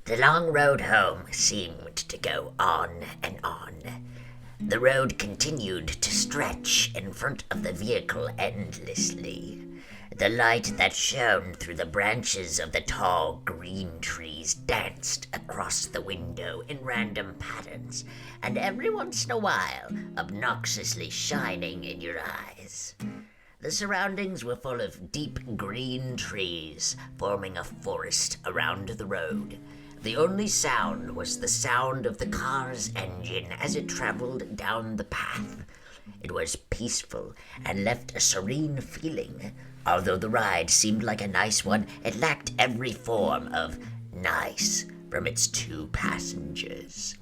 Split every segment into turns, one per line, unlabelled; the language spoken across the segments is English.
The long road home seemed to go on and on. The road continued to stretch in front of the vehicle endlessly. The light that shone through the branches of the tall green trees danced across the window in random patterns, and every once in a while obnoxiously shining in your eyes. The surroundings were full of deep green trees, forming a forest around the road. The only sound was the sound of the car's engine as it traveled down the path. It was peaceful and left a serene feeling. Although the ride seemed like a nice one, it lacked every form of nice from its two passengers.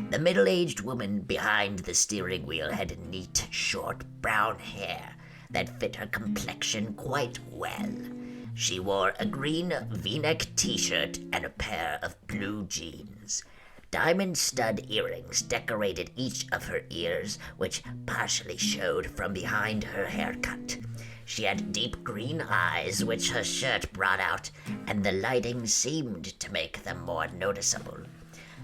The middle-aged woman behind the steering wheel had neat, short brown hair that fit her complexion quite well. She wore a green V-neck t-shirt and a pair of blue jeans. Diamond stud earrings decorated each of her ears, which partially showed from behind her haircut. She had deep green eyes, which her shirt brought out, and the lighting seemed to make them more noticeable.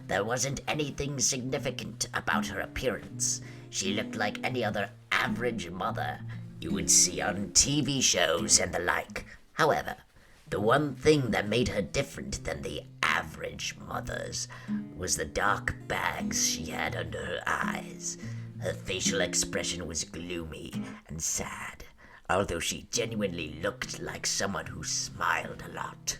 There wasn't anything significant about her appearance. She looked like any other average mother you would see on TV shows and the like. However, the one thing that made her different than the average mothers was the dark bags she had under her eyes. Her facial expression was gloomy and sad, although she genuinely looked like someone who smiled a lot.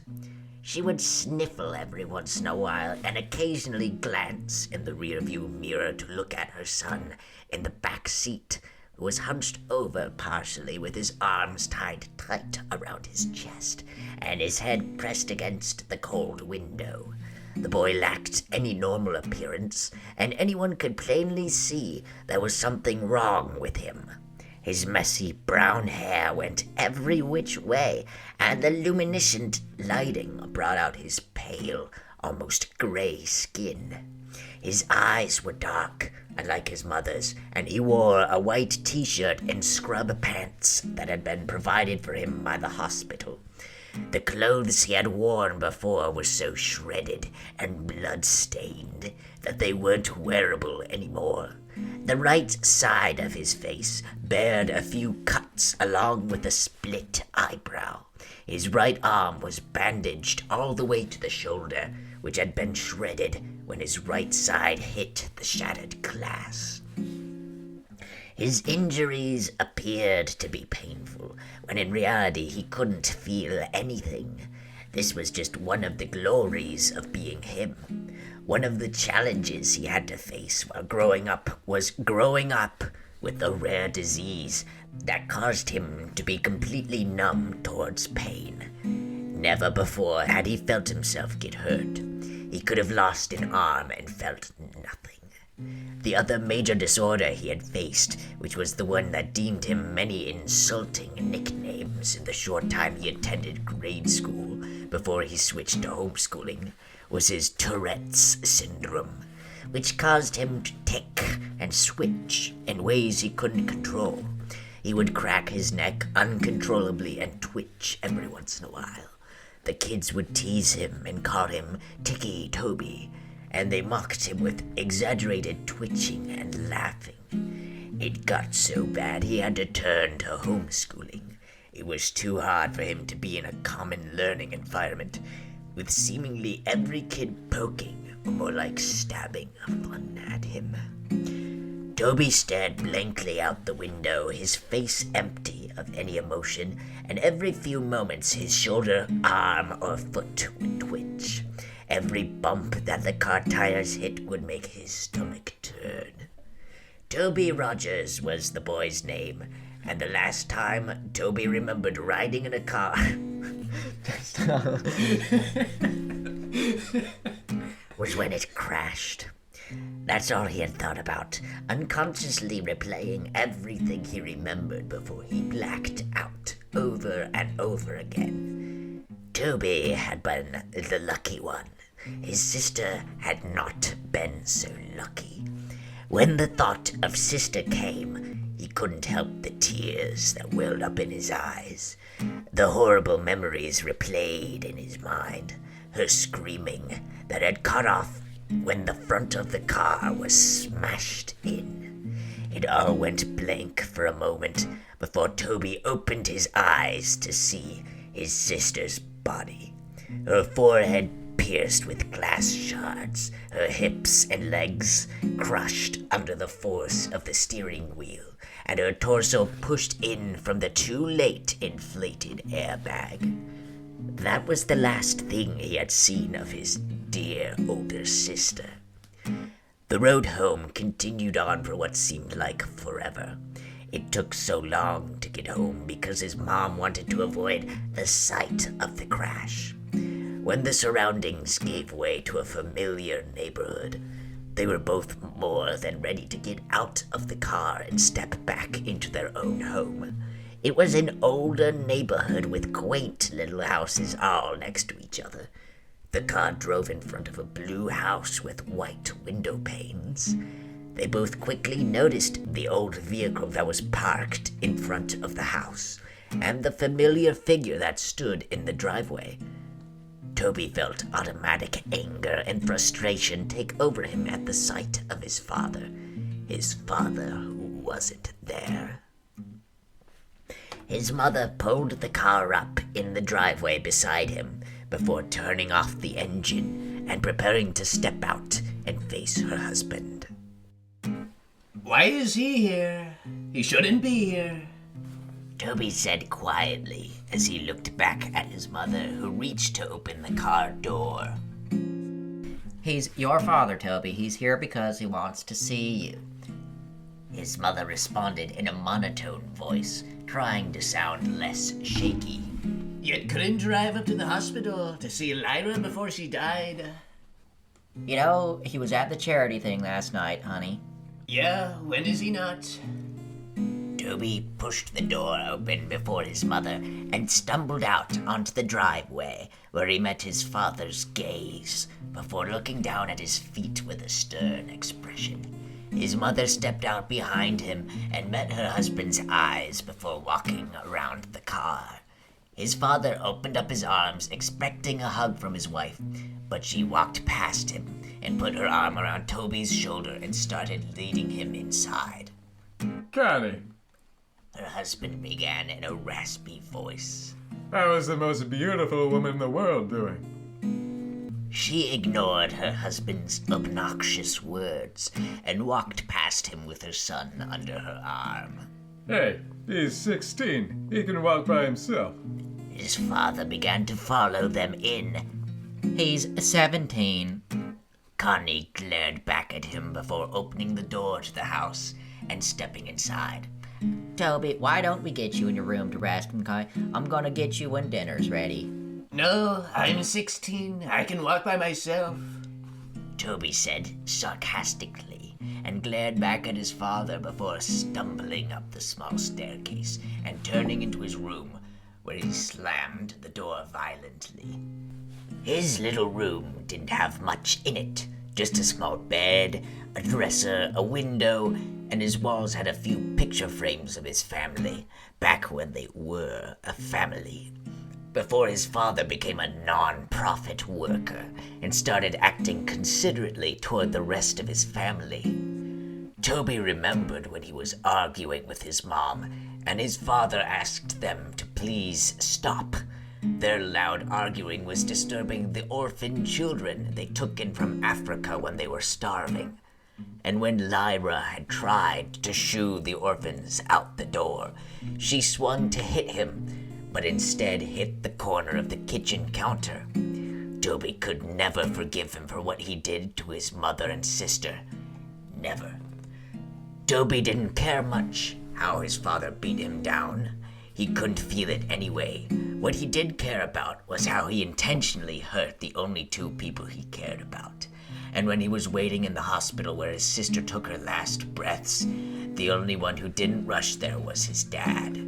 She would sniffle every once in a while and occasionally glance in the rearview mirror to look at her son in the back seat, who was hunched over partially with his arms tied tight around his chest and his head pressed against the cold window. The boy lacked any normal appearance, and anyone could plainly see there was something wrong with him. His messy brown hair went every which way, and the luminescent lighting brought out his pale, almost gray skin. His eyes were dark, unlike his mother's, and he wore a white t-shirt and scrub pants that had been provided for him by the hospital. The clothes he had worn before were so shredded and blood-stained that they weren't wearable anymore. The right side of his face bared a few cuts along with a split eyebrow. His right arm was bandaged all the way to the shoulder, which had been shredded when his right side hit the shattered glass. His injuries appeared to be painful, when in reality he couldn't feel anything. This was just one of the glories of being him. One of the challenges he had to face while growing up was growing up with a rare disease that caused him to be completely numb towards pain. Never before had he felt himself get hurt. He could have lost an arm and felt nothing. The other major disorder he had faced, which was the one that deemed him many insulting nicknames in the short time he attended grade school before he switched to homeschooling, was his Tourette's syndrome, which caused him to tick and switch in ways he couldn't control. He would crack his neck uncontrollably and twitch every once in a while. The kids would tease him and call him Ticcy Toby, and they mocked him with exaggerated twitching and laughing. It got so bad he had to turn to homeschooling. It was too hard for him to be in a common learning environment, with seemingly every kid poking, or more like stabbing, fun at him. Toby stared blankly out the window, his face empty of any emotion, and every few moments his shoulder, arm, or foot would twitch. Every bump that the car tires hit would make his stomach turn. Toby Rogers was the boy's name, and the last time Toby remembered riding in a car was when it crashed. That's all he had thought about, unconsciously replaying everything he remembered before he blacked out over and over again. Toby had been the lucky one. His sister had not been so lucky. When the thought of sister came, he couldn't help the tears that welled up in his eyes. The horrible memories replayed in his mind. her screaming that had cut off when the front of the car was smashed in. It all went blank for a moment before Toby opened his eyes to see his sister's body. Her forehead pierced with glass shards, her hips and legs crushed under the force of the steering wheel, and her torso pushed in from the too late inflated airbag. That was the last thing he had seen of his dear older sister. The road home continued on for what seemed like forever. It took so long to get home because his mom wanted to avoid the sight of the crash. When the surroundings gave way to a familiar neighborhood, they were both more than ready to get out of the car and step back into their own home. It was an older neighborhood with quaint little houses all next to each other. The car drove in front of a blue house with white window panes. They both quickly noticed the old vehicle that was parked in front of the house and the familiar figure that stood in the driveway. Toby felt automatic anger and frustration take over him at the sight of his father who wasn't there. His mother pulled the car up in the driveway beside him before turning off the engine and preparing to step out and face her husband.
Why is he here? He shouldn't be here.
Toby said quietly as he looked back at his mother, who reached to open the car door.
He's your father, Toby. He's here because he wants to see you.
His mother responded in a monotone voice, trying to sound less shaky.
Yet couldn't drive up to the hospital to see Lyra before she died.
You know, he was at the charity thing last night, honey.
Yeah, when is he not?
Toby pushed the door open before his mother and stumbled out onto the driveway, where he met his father's gaze before looking down at his feet with a stern expression. His mother stepped out behind him and met her husband's eyes before walking around the car. His father opened up his arms, expecting a hug from his wife, but she walked past him and put her arm around Toby's shoulder and started leading him inside.
Connie,
her husband began in a raspy voice.
how is the most beautiful woman in the world doing?
She ignored her husband's obnoxious words and walked past him with her son under her arm.
Hey, he's 16. He can walk by himself.
His father began to follow them in.
He's 17.
Connie glared back at him before opening the door to the house and stepping inside.
Toby, why don't we get you in your room to rest, okay? I'm gonna get you when dinner's ready.
No, I'm 16. I can walk by myself.
Toby said sarcastically and glared back at his father before stumbling up the small staircase and turning into his room, where he slammed the door violently. His little room didn't have much in it, just a small bed, a dresser, a window, and his walls had a few picture frames of his family, back when they were a family, before his father became a non-profit worker and started acting considerately toward the rest of his family. Toby remembered when he was arguing with his mom, and his father asked them to please stop. Their loud arguing was disturbing the orphan children they took in from Africa when they were starving. And when Lyra had tried to shoo the orphans out the door, she swung to hit him, but instead hit the corner of the kitchen counter. Toby could never forgive him for what he did to his mother and sister. Never. Toby didn't care much how his father beat him down. He couldn't feel it anyway. What he did care about was how he intentionally hurt the only two people he cared about. And when he was waiting in the hospital where his sister took her last breaths, the only one who didn't rush there was his dad.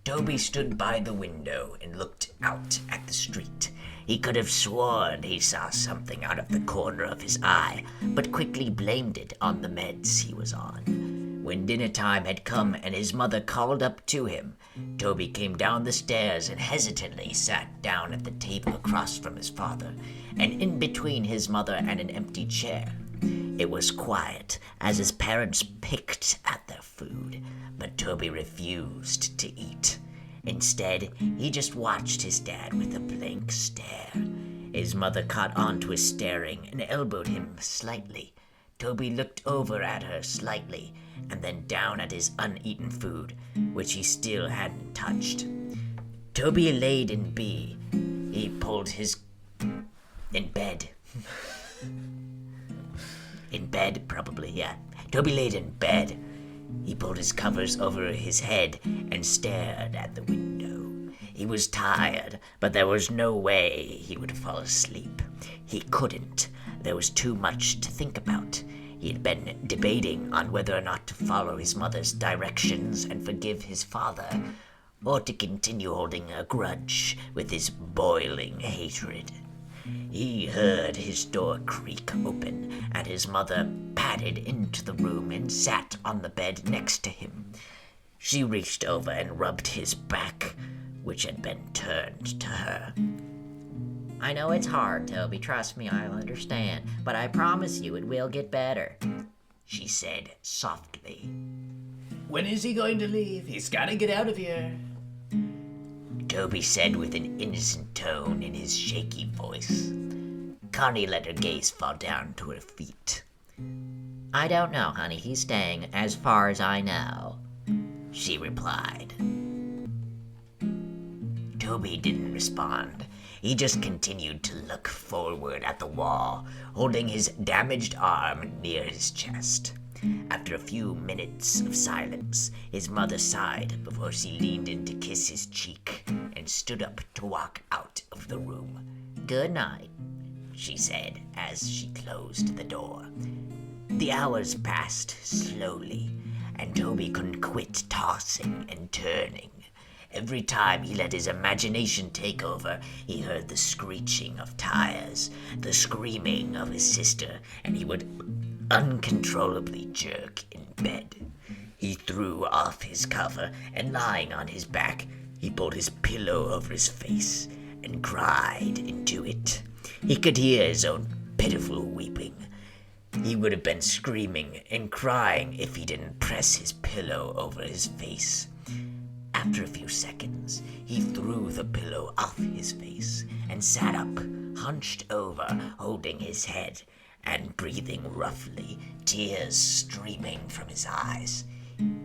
Toby stood by the window and looked out at the street. He could have sworn he saw something out of the corner of his eye, but quickly blamed it on the meds he was on. When dinner time had come and his mother called up to him, Toby came down the stairs and hesitantly sat down at the table across from his father, and in between his mother and an empty chair. It was quiet as his parents picked at their food, but Toby refused to eat. Instead, he just watched his dad with a blank stare. His mother caught on to his staring and elbowed him slightly. Toby looked over at her slightly, and then down at his uneaten food, which he still hadn't touched. Toby laid in B. He pulled his... in bed. In bed, probably, yeah. Toby laid in bed. He pulled his covers over his head and stared at the window. He was tired, but there was no way he would fall asleep. He couldn't. There was too much to think about. He had been debating on whether or not to follow his mother's directions and forgive his father, or to continue holding a grudge with his boiling hatred. He heard his door creak open, and his mother padded into the room and sat on the bed next to him. She reached over and rubbed his back, which had been turned to her.
I know it's hard, Toby. Trust me, I'll understand. But I promise you it will get better,
she said softly.
When is he going to leave? He's gotta get out of here.
Toby said with an innocent tone in his shaky voice. Connie let her gaze fall down to her feet.
I don't know, honey. He's staying as far as I know,
she replied. Toby didn't respond. He just continued to look forward at the wall, holding his damaged arm near his chest. After a few minutes of silence, his mother sighed before she leaned in to kiss his cheek and stood up to walk out of the room.
Good night,
she said as she closed the door. The hours passed slowly, and Toby couldn't quit tossing and turning. Every time he let his imagination take over, he heard the screeching of tires, the screaming of his sister, and he would uncontrollably jerk in bed. He threw off his cover, and lying on his back, he pulled his pillow over his face and cried into it. He could hear his own pitiful weeping. He would have been screaming and crying if he didn't press his pillow over his face. After a few seconds, he threw the pillow off his face and sat up, hunched over, holding his head and breathing roughly, tears streaming from his eyes.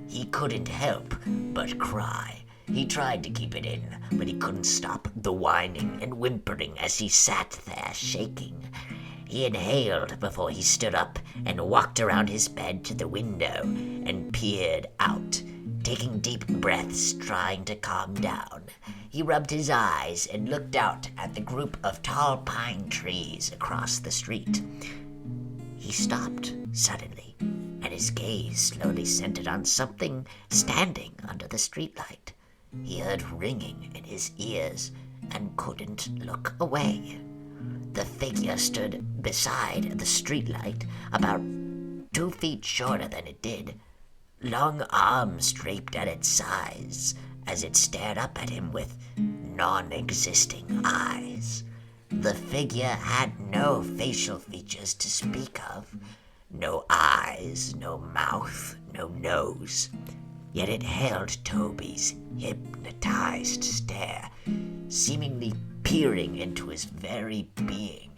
He couldn't help but cry. He tried to keep it in, but he couldn't stop the whining and whimpering as he sat there shaking. He inhaled before he stood up and walked around his bed to the window and peered out, taking deep breaths, trying to calm down. He rubbed his eyes and looked out at the group of tall pine trees across the street. He stopped suddenly, and his gaze slowly centered on something standing under the streetlight. He heard ringing in his ears and couldn't look away. The figure stood beside the streetlight, about 2 feet shorter than it did, long arms draped at its sides as it stared up at him with non-existing eyes. The figure had no facial features to speak of, no eyes, no mouth, no nose. Yet it held Toby's hypnotized stare, seemingly peering into his very being.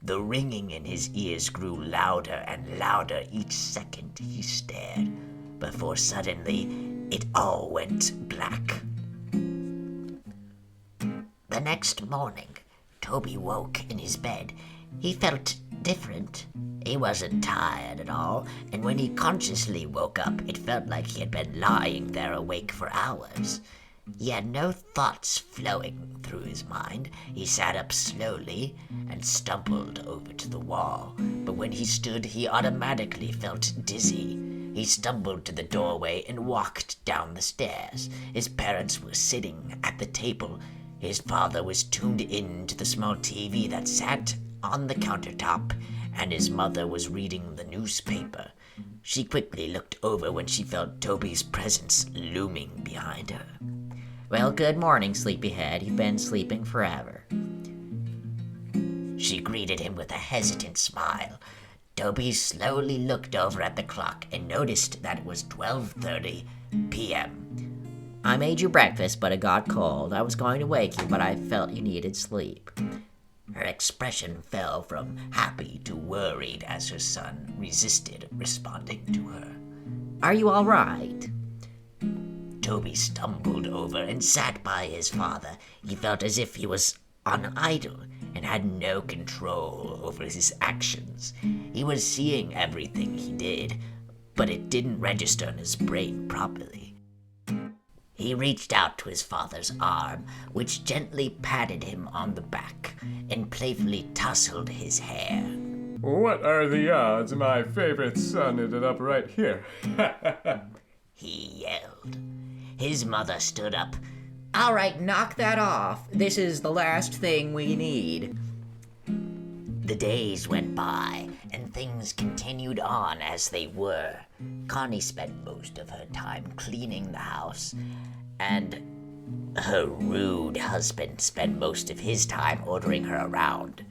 The ringing in his ears grew louder and louder each second he stared, before suddenly it all went black. The next morning, Toby woke in his bed. He felt different. He wasn't tired at all, and when he consciously woke up, it felt like he had been lying there awake for hours. He had no thoughts flowing through his mind. He sat up slowly and stumbled over to the wall, but when he stood, he automatically felt dizzy. He stumbled to the doorway and walked down the stairs. His parents were sitting at the table. His father was tuned in to the small TV that sat on the countertop, and his mother was reading the newspaper. She quickly looked over when she felt Toby's presence looming behind her.
Well, good morning, sleepyhead. You've been sleeping forever.
She greeted him with a hesitant smile. Toby slowly looked over at the clock and noticed that it was 12:30 p.m.
I made you breakfast, but it got cold. I was going to wake you, but I felt you needed sleep.
Her expression fell from happy to worried as her son resisted responding to her.
Are you all right?
Toby stumbled over and sat by his father. He felt as if he was on idle and had no control over his actions. He was seeing everything he did, but it didn't register in his brain properly. He reached out to his father's arm, which gently patted him on the back and playfully tousled his hair.
What are the odds my favorite son ended up right here?
He yelled. His mother stood up.
All right, knock that off. This is the last thing we need.
The days went by, and things continued on as they were. Connie spent most of her time cleaning the house, and her rude husband spent most of his time ordering her around.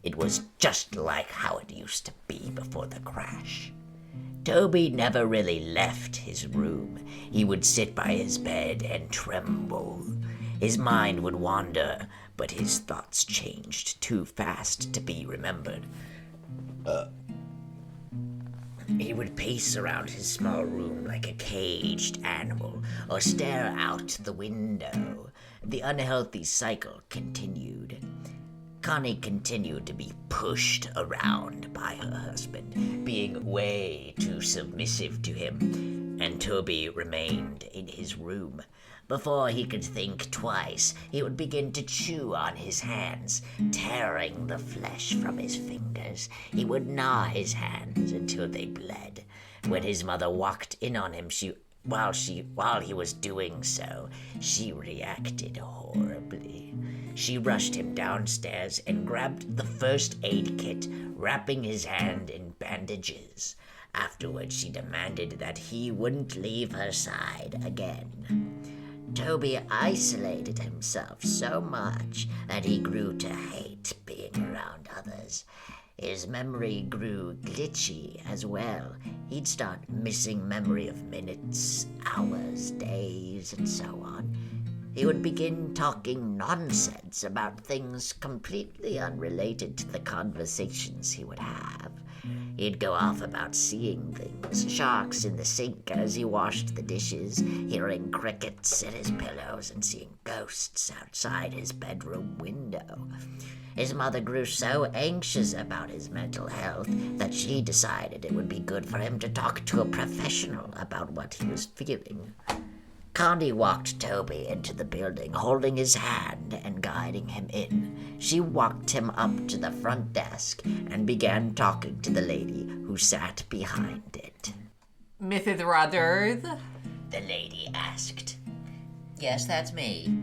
It was just like how it used to be before the crash. Toby never really left his room. He would sit by his bed and tremble. His mind would wander, but his thoughts changed too fast to be remembered. He would pace around his small room like a caged animal, or stare out the window. The unhealthy cycle continued. Connie continued to be pushed around by her husband, being way too submissive to him, and Toby remained in his room. Before he could think twice, he would begin to chew on his hands, tearing the flesh from his fingers. He would gnaw his hands until they bled. When his mother walked in on him, while he was doing so, she reacted horribly. She rushed him downstairs and grabbed the first aid kit, wrapping his hand in bandages. Afterwards, she demanded that he wouldn't leave her side again. Toby isolated himself so much that he grew to hate being around others. His memory grew glitchy as well. He'd start missing memory of minutes, hours, days, and so on. He would begin talking nonsense about things completely unrelated to the conversations he would have. He'd go off about seeing things, sharks in the sink as he washed the dishes, hearing crickets in his pillows, and seeing ghosts outside his bedroom window. His mother grew so anxious about his mental health that she decided it would be good for him to talk to a professional about what he was feeling. Connie walked Toby into the building, holding his hand and guiding him in. She walked him up to the front desk and began talking to the lady who sat behind it.
Mrs. Rogers?
The lady asked.
Yes, that's me.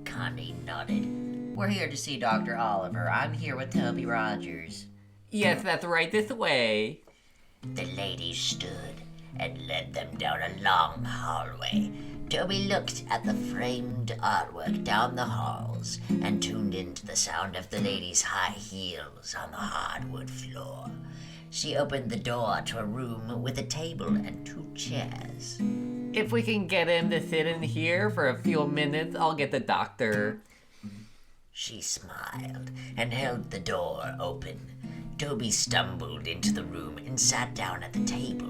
Connie nodded.
We're here to see Dr. Oliver. I'm here with Toby Rogers.
Yes, that's right this way.
The lady stood and led them down a long hallway. Toby looked at the framed artwork down the halls and tuned into the sound of the lady's high heels on the hardwood floor. She opened the door to a room with a table and 2 chairs.
If we can get him to sit in here for a few minutes, I'll get the doctor.
She smiled and held the door open. Toby stumbled into the room and sat down at the table.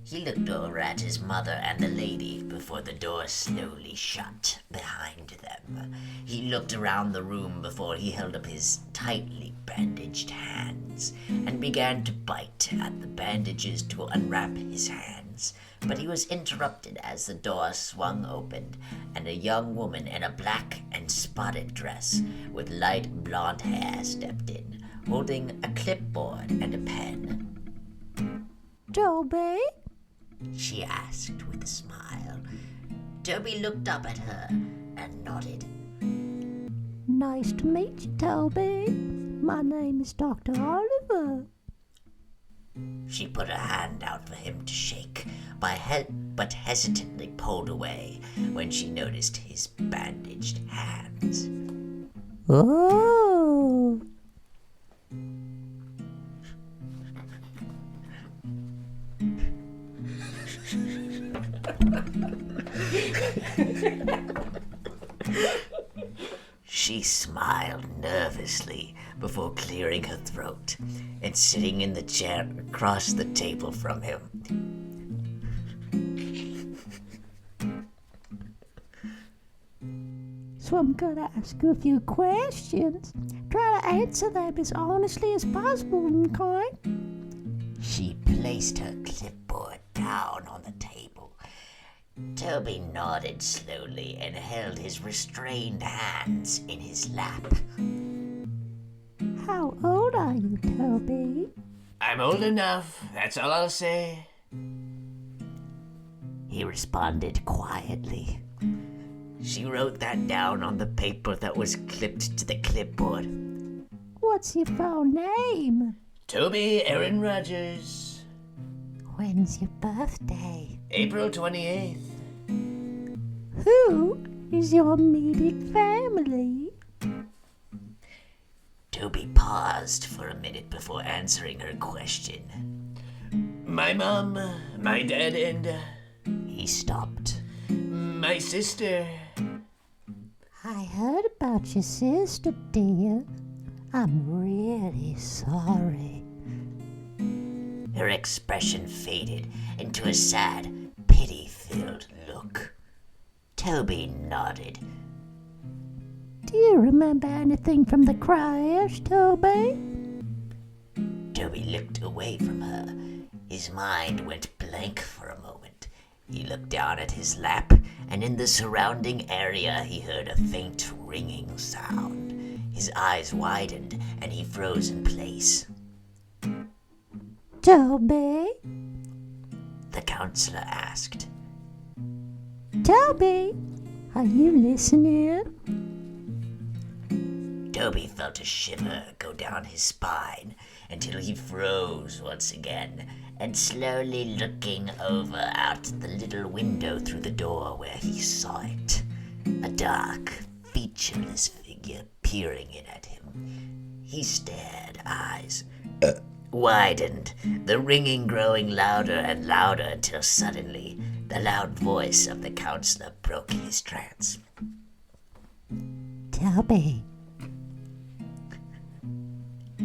He looked over at his mother and the lady before the door slowly shut behind them. He looked around the room before he held up his tightly bandaged hands and began to bite at the bandages to unwrap his hands. But he was interrupted as the door swung open and a young woman in a black and spotted dress with light blonde hair stepped in, holding a clipboard and a pen.
Toby?
She asked with a smile. Toby looked up at her and nodded.
Nice to meet you, Toby. My name is Dr. Oliver.
She put her hand out for him to shake. but hesitantly pulled away when she noticed his bandaged hands.
Oh.
She smiled nervously before clearing her throat and sitting in the chair across the table from him.
So I'm gonna ask you a few questions. Try to answer them as honestly as possible, okay?
She placed her clipboard down on the table. Toby nodded slowly and held his restrained hands in his lap.
How old are you, Toby?
I'm old enough, that's all I'll say.
He responded quietly. She wrote that down on the paper that was clipped to the clipboard.
What's your full name?
Toby Aaron Rogers.
When's your birthday?
April 28th.
Who is your immediate family?
Toby paused for a minute before answering her question.
My mom, my dad, and
He stopped.
my sister.
I heard about your sister, dear. I'm really sorry.
Her expression faded into a sad, pity-filled look. Toby nodded.
Do you remember anything from the crash, Toby?
Toby looked away from her. His mind went blank for a moment. He looked down at his lap, and in the surrounding area he heard a faint ringing sound. His eyes widened, and he froze in place.
Toby?
The counselor asked.
Toby? Are you listening?
Toby felt a shiver go down his spine until he froze once again, and slowly looking over out the little window through the door where he saw it. A dark, featureless figure peering in at him. He stared, eyes widened, the ringing growing louder and louder until suddenly the loud voice of the counselor broke his trance.
Toby.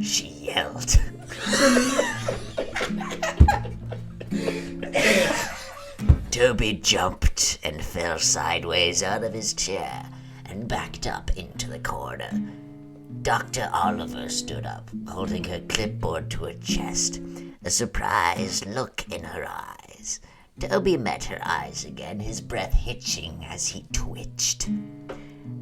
She yelled. Toby jumped and fell sideways out of his chair and backed up into the corner. Dr. Oliver stood up, holding her clipboard to her chest, a surprised look in her eyes. Toby met her eyes again, his breath hitching as he twitched.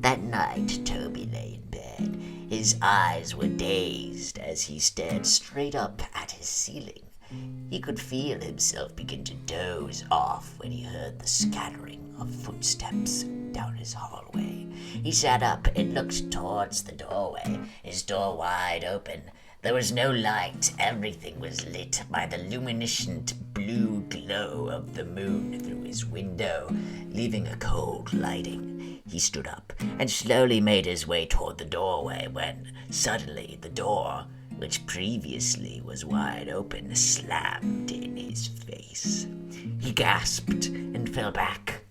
That night, Toby lay in bed. His eyes were dazed as he stared straight up at his ceiling. He could feel himself begin to doze off when he heard the scattering of footsteps down his hallway. He sat up and looked towards the doorway, his door wide open. There was no light. Everything was lit by the luminescent blue glow of the moon through his window, leaving a cold lighting. He stood up and slowly made his way toward the doorway when, suddenly, the door, which previously was wide open, slammed in his face. He gasped and fell back.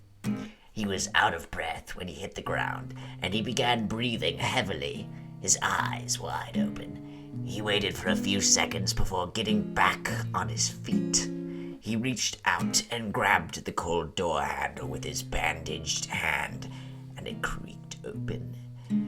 He was out of breath when he hit the ground, and he began breathing heavily, his eyes wide open. He waited for a few seconds before getting back on his feet. He reached out and grabbed the cold door handle with his bandaged hand, and it creaked open.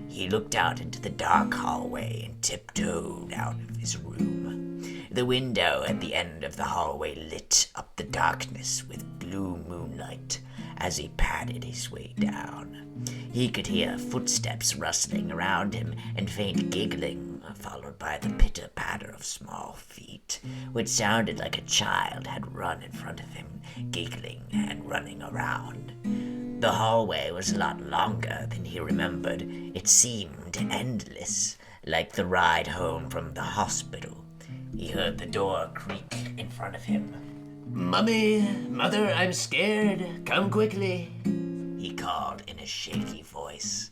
He looked out into the dark hallway and tiptoed out of his room. The window at the end of the hallway lit up the darkness with blue moonlight as he padded his way down. He could hear footsteps rustling around him and faint giggling, followed by the pitter-patter of small feet, which sounded like a child had run in front of him, giggling and running around. The hallway was a lot longer than he remembered. It seemed endless, like the ride home from the hospital. He heard the door creak in front of him.
Mummy, Mother, I'm scared. Come quickly.
He called in a shaky voice.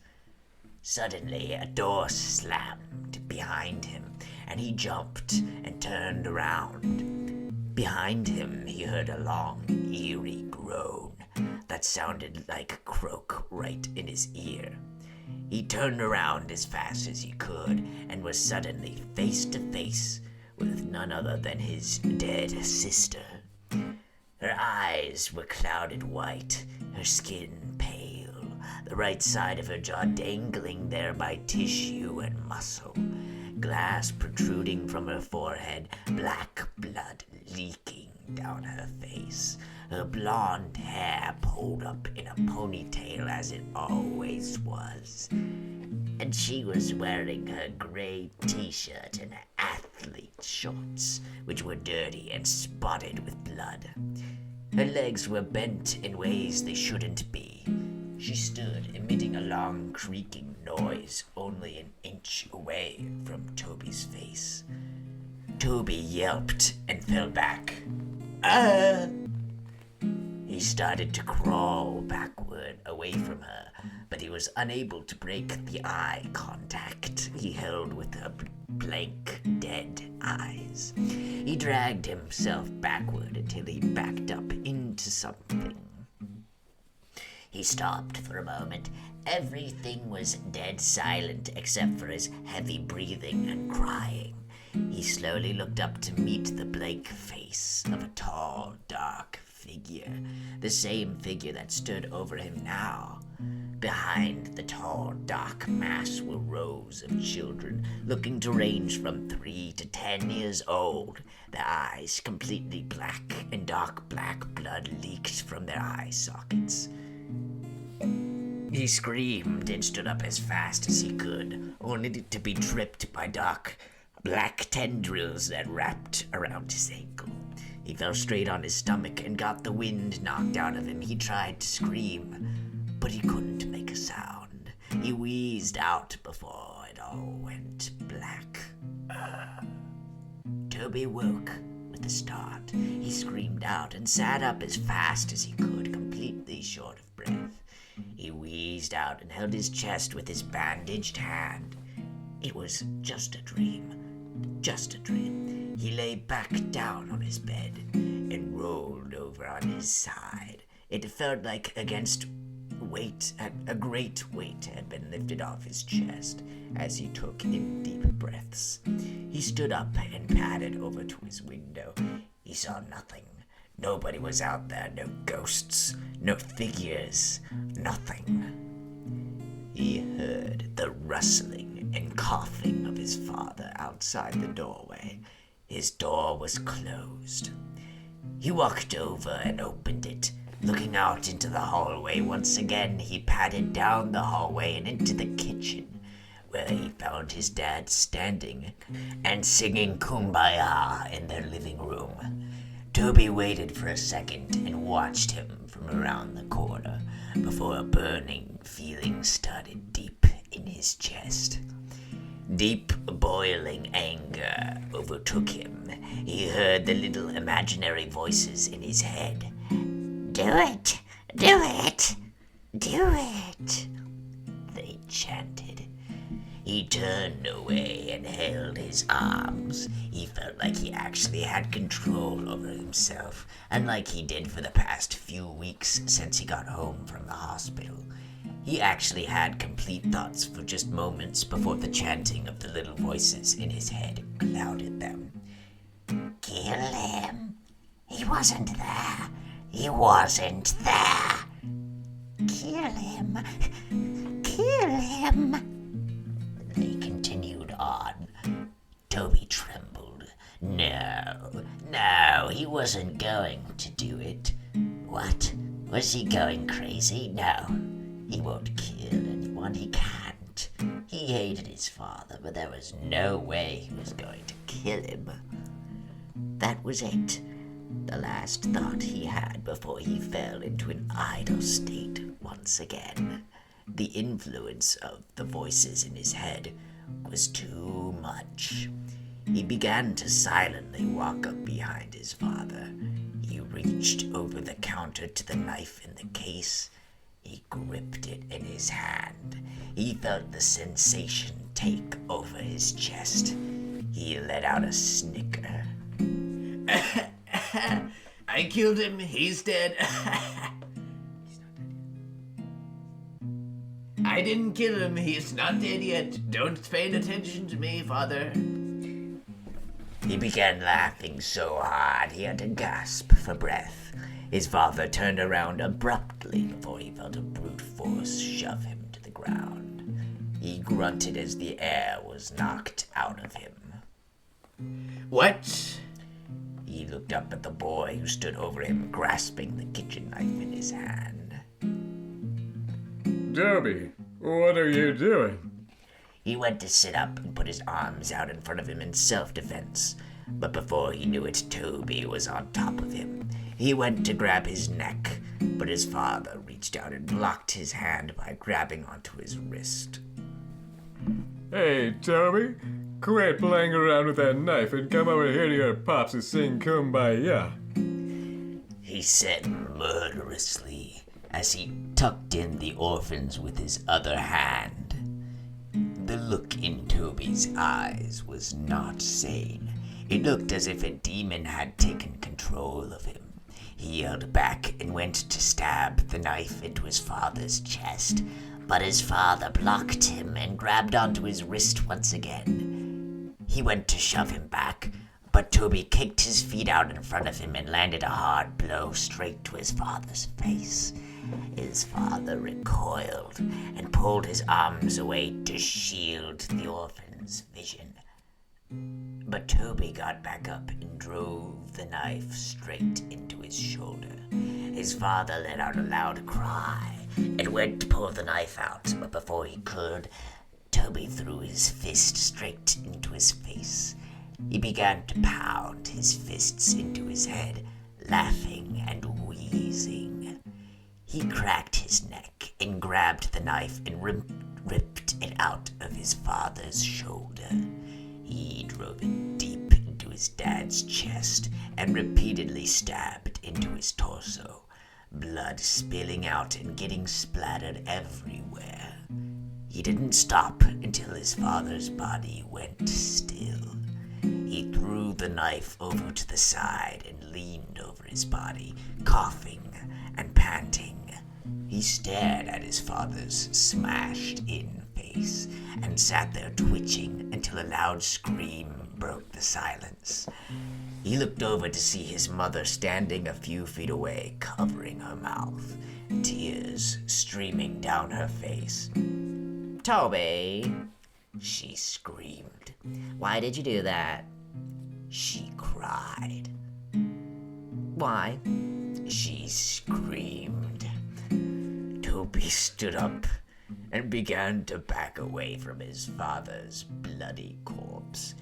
Suddenly, a door slammed behind him, and he jumped and turned around. Behind him, he heard a long, eerie groan that sounded like a croak right in his ear. He turned around as fast as he could and was suddenly face to face with none other than his dead sister. Her eyes were clouded white, her skin pale, the right side of her jaw dangling there by tissue and muscle, glass protruding from her forehead, black blood leaking down her face, her blonde hair pulled up in a ponytail as it always was. And she was wearing her gray t-shirt and her athlete shorts, which were dirty and spotted with blood. Her legs were bent in ways they shouldn't be. She stood emitting a long creaking noise only an inch away from Toby's face. Toby yelped and fell back. Ah! He started to crawl backward away from her, but he was unable to break the eye contact he held with her blank, dead eyes. He dragged himself backward until he backed up into something. He stopped for a moment. Everything was dead silent except for his heavy breathing and crying. He slowly looked up to meet the blank face of a tall, dark figure, the same figure that stood over him now. Behind the tall, dark mass were rows of children, looking to range from 3 to 10 years old, their eyes completely black, and dark black blood leaked from their eye sockets. He screamed and stood up as fast as he could, only to be tripped by dark black tendrils that wrapped around his ankle. He fell straight on his stomach and got the wind knocked out of him. He tried to scream, but he couldn't make a sound. He wheezed out before it all went black. Toby woke with a start. He screamed out and sat up as fast as he could, completely short of breath. He wheezed out and held his chest with his bandaged hand. It was just a dream. Just a dream. He lay back down on his bed and rolled over on his side. It felt like a great weight had been lifted off his chest as he took in deep breaths. He stood up and padded over to his window. He saw nothing. Nobody was out there, no ghosts, no figures, nothing. He heard the rustling and coughing of his father outside the doorway. His door was closed. He walked over and opened it, looking out into the hallway. Once again, he padded down the hallway and into the kitchen, where he found his dad standing and singing Kumbaya in their living room. Toby waited for a second and watched him from around the corner before a burning feeling started deep in his chest. Deep, boiling anger overtook him. He heard the little imaginary voices in his head. Do it! Do it! Do it! They chanted. He turned away and held his arms. He felt like he actually had control over himself, unlike he did for the past few weeks since he got home from the hospital. He actually had complete thoughts for just moments before the chanting of the little voices in his head clouded them. Kill him. He wasn't there. He wasn't there. Kill him. Kill him. They continued on. Toby trembled. No, he wasn't going to do it. What? Was he going crazy? No. He won't kill anyone. He can't. He hated his father, but there was no way he was going to kill him. That was it. The last thought he had before he fell into an idle state once again. The influence of the voices in his head was too much. He began to silently walk up behind his father. He reached over the counter to the knife in the case. He gripped it in his hand. He felt the sensation take over his chest. He let out a snicker.
I killed him. He's dead. I didn't kill him. He's not dead yet. Don't pay attention to me, Father.
He began laughing so hard he had to gasp for breath. His father turned around abruptly before he felt a brute force shove him to the ground. He grunted as the air was knocked out of him.
What?
He looked up at the boy who stood over him, grasping the kitchen knife in his hand.
Toby, what are you doing?
He went to sit up and put his arms out in front of him in self-defense. But before he knew it, Toby was on top of him. He went to grab his neck, but his father reached out and blocked his hand by grabbing onto his wrist.
Hey, Toby, quit playing around with that knife and come over here to your pops and sing Kumbaya.
He said murderously as he tucked in the orphans with his other hand. The look in Toby's eyes was not sane. It looked as if a demon had taken control of him. He yelled back and went to stab the knife into his father's chest, but his father blocked him and grabbed onto his wrist once again. He went to shove him back, but Toby kicked his feet out in front of him and landed a hard blow straight to his father's face. His father recoiled and pulled his arms away to shield the orphan's vision. But Toby got back up and drove the knife straight into his shoulder. His father let out a loud cry and went to pull the knife out, but before he could, Toby threw his fist straight into his face. He began to pound his fists into his head, laughing and wheezing. He cracked his neck and grabbed the knife and ripped it out of his father's shoulder. He drove it deep into his dad's chest and repeatedly stabbed into his torso, blood spilling out and getting splattered everywhere. He didn't stop until his father's body went still. He threw the knife over to the side and leaned over his body, coughing and panting. He stared at his father's smashed-in face and sat there twitching until a loud scream broke the silence. He looked over to see his mother standing a few feet away, covering her mouth, tears streaming down her face.
Toby,
She screamed.
why did you do that?
She cried.
Why?
She screamed. Toby stood up and began to back away from his father's bloody corpse.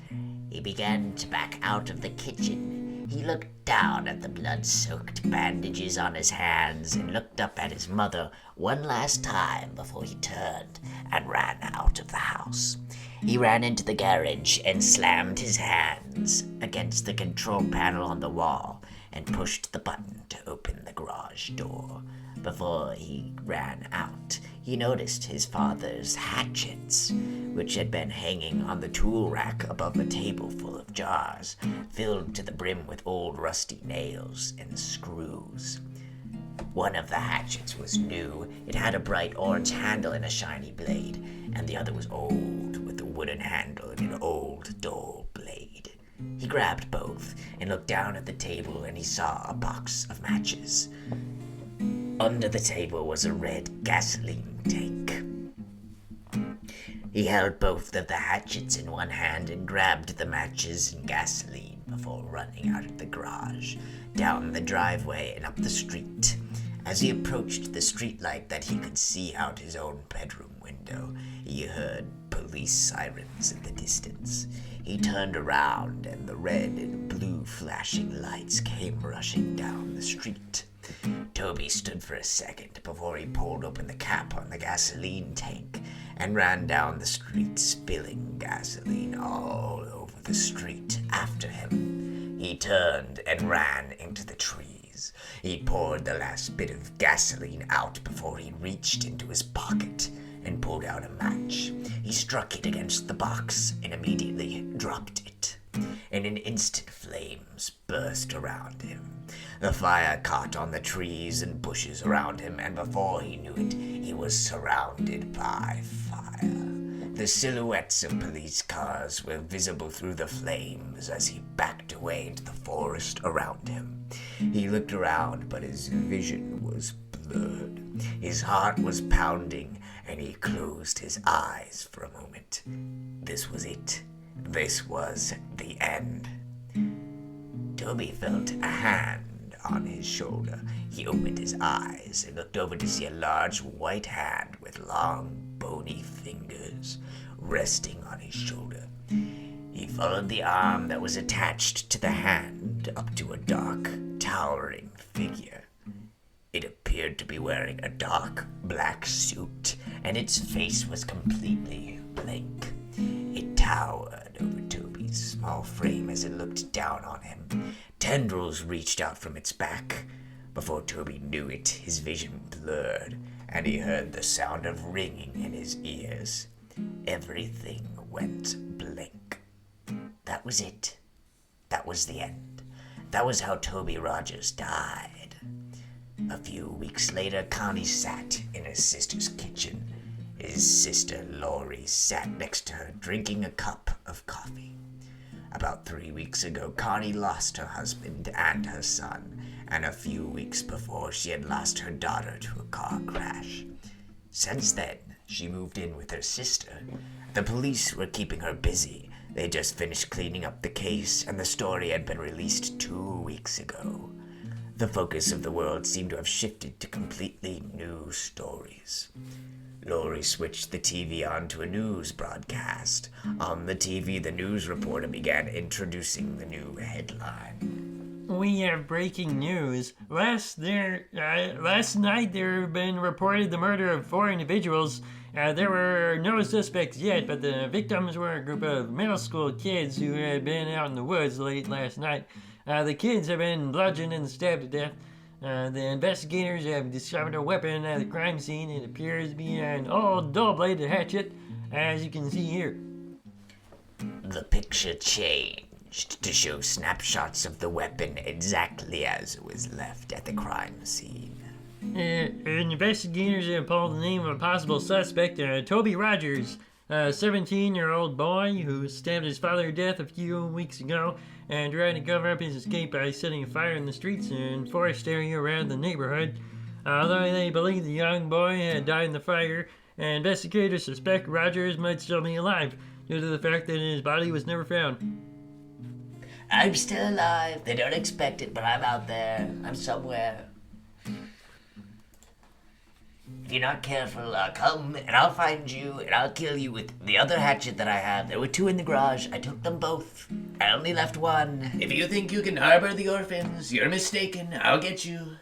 He began to back out of the kitchen. He looked down at the blood-soaked bandages on his hands and looked up at his mother one last time before he turned and ran out of the house. He ran into the garage and slammed his hands against the control panel on the wall and pushed the button to open the garage door. Before he ran out, he noticed his father's hatchets, which had been hanging on the tool rack above a table full of jars, filled to the brim with old rusty nails and screws. One of the hatchets was new. It had a bright orange handle and a shiny blade, and the other was old, with a wooden handle and an old dull blade. He grabbed both and looked down at the table, and he saw a box of matches. Under the table was a red gasoline tank. He held both of the hatchets in one hand and grabbed the matches and gasoline before running out of the garage, down the driveway and up the street. As he approached the streetlight that he could see out his own bedroom window, he heard police sirens in the distance. He turned around and the red and blue flashing lights came rushing down the street. Toby stood for a second before he pulled open the cap on the gasoline tank and ran down the street, spilling gasoline all over the street after him. He turned and ran into the trees. was. He poured the last bit of gasoline out before he reached into his pocket and pulled out a match. He struck it against the box and immediately dropped it. In an instant, flames burst around him. The fire caught on the trees and bushes around him, and before he knew it, he was surrounded by fire. The silhouettes of police cars were visible through the flames as he backed away into the forest around him. He looked around, but his vision was blurred. His heart was pounding, and he closed his eyes for a moment. This was it. This was the end. Toby felt a hand on his shoulder. He opened his eyes and looked over to see a large white hand with long, bony fingers resting on his shoulder. He followed the arm that was attached to the hand up to a dark, towering figure. It appeared to be wearing a dark black suit, and its face was completely blank. It towered over Toby's small frame as it looked down on him. Tendrils reached out from its back. Before Toby knew it, his vision blurred, and he heard the sound of ringing in his ears. Everything went blank. That was it. That was the end. That was how Toby Rogers died. A few weeks later, Connie sat in his sister's kitchen. His sister Lori sat next to her, drinking a cup of coffee. About 3 weeks ago, Connie lost her husband and her son, and a few weeks before, she had lost her daughter to a car crash. Since then, she moved in with her sister. The police were keeping her busy. They just finished cleaning up the case, and the story had been released 2 weeks ago. The focus of the world seemed to have shifted to completely new stories. Lori switched the TV on to a news broadcast. On the TV, the news reporter began introducing the new headline.
We have breaking news. Last night there have been reported the murder of 4 individuals. There were no suspects yet, but the victims were a group of middle school kids who had been out in the woods late last night. The kids have been bludgeoned and stabbed to death. The investigators have discovered a weapon at the crime scene. It appears to be an old double-bladed hatchet, as you can see here.
The picture changed to show snapshots of the weapon exactly as it was left at the crime scene.
Investigators have pulled the name of a possible suspect, Toby Rogers, a 17-year-old boy who stabbed his father to death a few weeks ago and tried to cover up his escape by setting a fire in the streets and forest area around the neighborhood. Although they believe the young boy had died in the fire, investigators suspect Rogers might still be alive due to the fact that his body was never found.
I'm still alive. They don't expect it, but I'm out there. I'm somewhere. If you're not careful, I'll come and I'll find you and I'll kill you with the other hatchet that I have. There were 2 in the garage. I took them both. I only left one.
If you think you can harbor the orphans, you're mistaken. I'll get you.